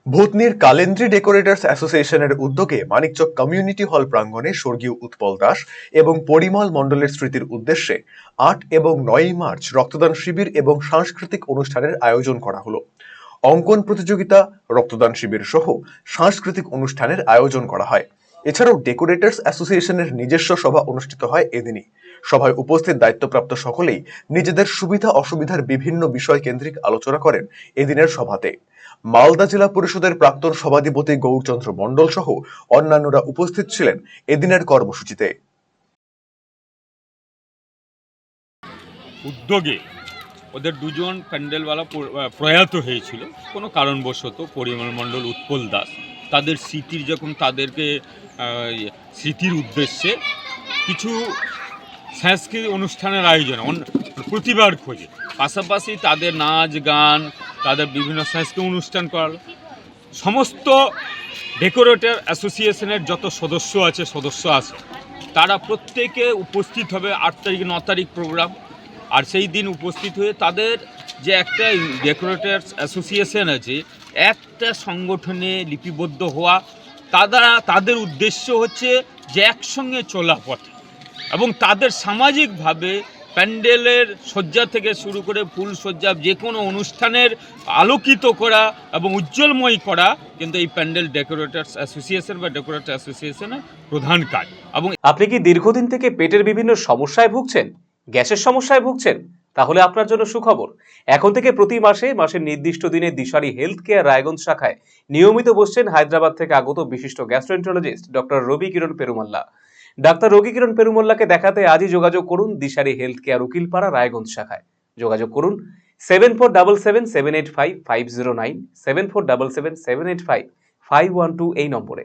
ভূতনির কালেন্দ্রি decorators অ্যাসোসিয়েশনের উদ্যোগে Manikchak community hall প্রাঙ্গণে স্বর্গীয় উৎপল দাস এবং পরিমল মণ্ডলের স্মৃতির উদ্দেশ্যে ৮ এবং ৯ মার্চ রক্তদান শিবির এবং সাংস্কৃতিক অনুষ্ঠানের আয়োজন করা হলো। অঙ্কন প্রতিযোগিতা, রক্তদান শিবির সহ সাংস্কৃতিক অনুষ্ঠানের আয়োজন করা হয়। এছাড়াও ডেকোরেটরস অ্যাসোসিয়েশনের নিজস্ব সভা অনুষ্ঠিত হয় এদিনই। সভায় উপস্থিত দায়িত্বপ্রাপ্ত সকলেই নিজেদের সুবিধা অসুবিধার বিভিন্ন বিষয় কেন্দ্রিক আলোচনা করেন এদিনের সভাতে। মালদা জেলা পরিষদের প্রাক্তন সভাধিপতি গৌরচন্দ্র মণ্ডল সহ অন্যান্যরা উপস্থিত ছিলেন এদিনের কর্মসূচিতে। উদ্যোগে ওদের দুজন প্যান্ডেলওয়ালা প্রয়াত হয়েছিল কোনো কারণবশত, পরিমল মণ্ডল, উৎপল দাস। তাদের স্মৃতির যখন তাদেরকে স্মৃতির উদ্দেশ্যে কিছু সাংস্কৃতিক অনুষ্ঠানের আয়োজন প্রতিবার খোঁজে, পাশাপাশি তাদের নাচ গান, তাদের বিভিন্ন সাংস্কৃতিক অনুষ্ঠান করালো। সমস্ত ডেকোরেটর অ্যাসোসিয়েশনের যত সদস্য আছে তারা প্রত্যেকে উপস্থিত হবে। ৮ তারিখ ৯ তারিখ প্রোগ্রাম, আর সেই দিন উপস্থিত হয়ে তাদের যে একটা ডেকোরেটরস অ্যাসোসিয়েশন আছে, একটা সংগঠনে লিপিবদ্ধ হওয়া। তাদের উদ্দেশ্য হচ্ছে যে একসঙ্গে চলা পথে, এবং তাদের সামাজিকভাবে প্যান্ডেলের সজ্জা থেকে শুরু করে ফুল সজ্জা, যে কোনো অনুষ্ঠানের আলোকিত করা এবং উজ্জ্বলময় করা কিন্তু এই প্যান্ডেল ডেকোরেটরস অ্যাসোসিয়েশন বা ডেকোরেটর অ্যাসোসিয়েশনের প্রধান কাজ। এবং আপনি কি দীর্ঘদিন থেকে পেটের বিভিন্ন সমস্যায় ভুগছেন, গ্যাসের সমস্যায় ভুগছেন? তাহলে আপনার জন্য সুখবর। এখন থেকে প্রতি মাসের নির্দিষ্ট দিনে দিশারি হেলথ কেয়ার রায়গঞ্জ শাখায় নিয়মিত বসছেন হায়দ্রাবাদ থেকে আগত বিশিষ্ট গ্যাস্ট্রোএন্টারোলজিস্ট ডক্টর রবি কিরণ পেরুমাল্লা। ডাক্তার রবি কিরণ পেরুমাল্লাকে দেখাতে আজই যোগাযোগ করুন দিশারি হেলথ কেয়ার উকিলপাড়া রায়গঞ্জ শাখায়। যোগাযোগ করুন 7477785509, 7477785512 এই নম্বরে।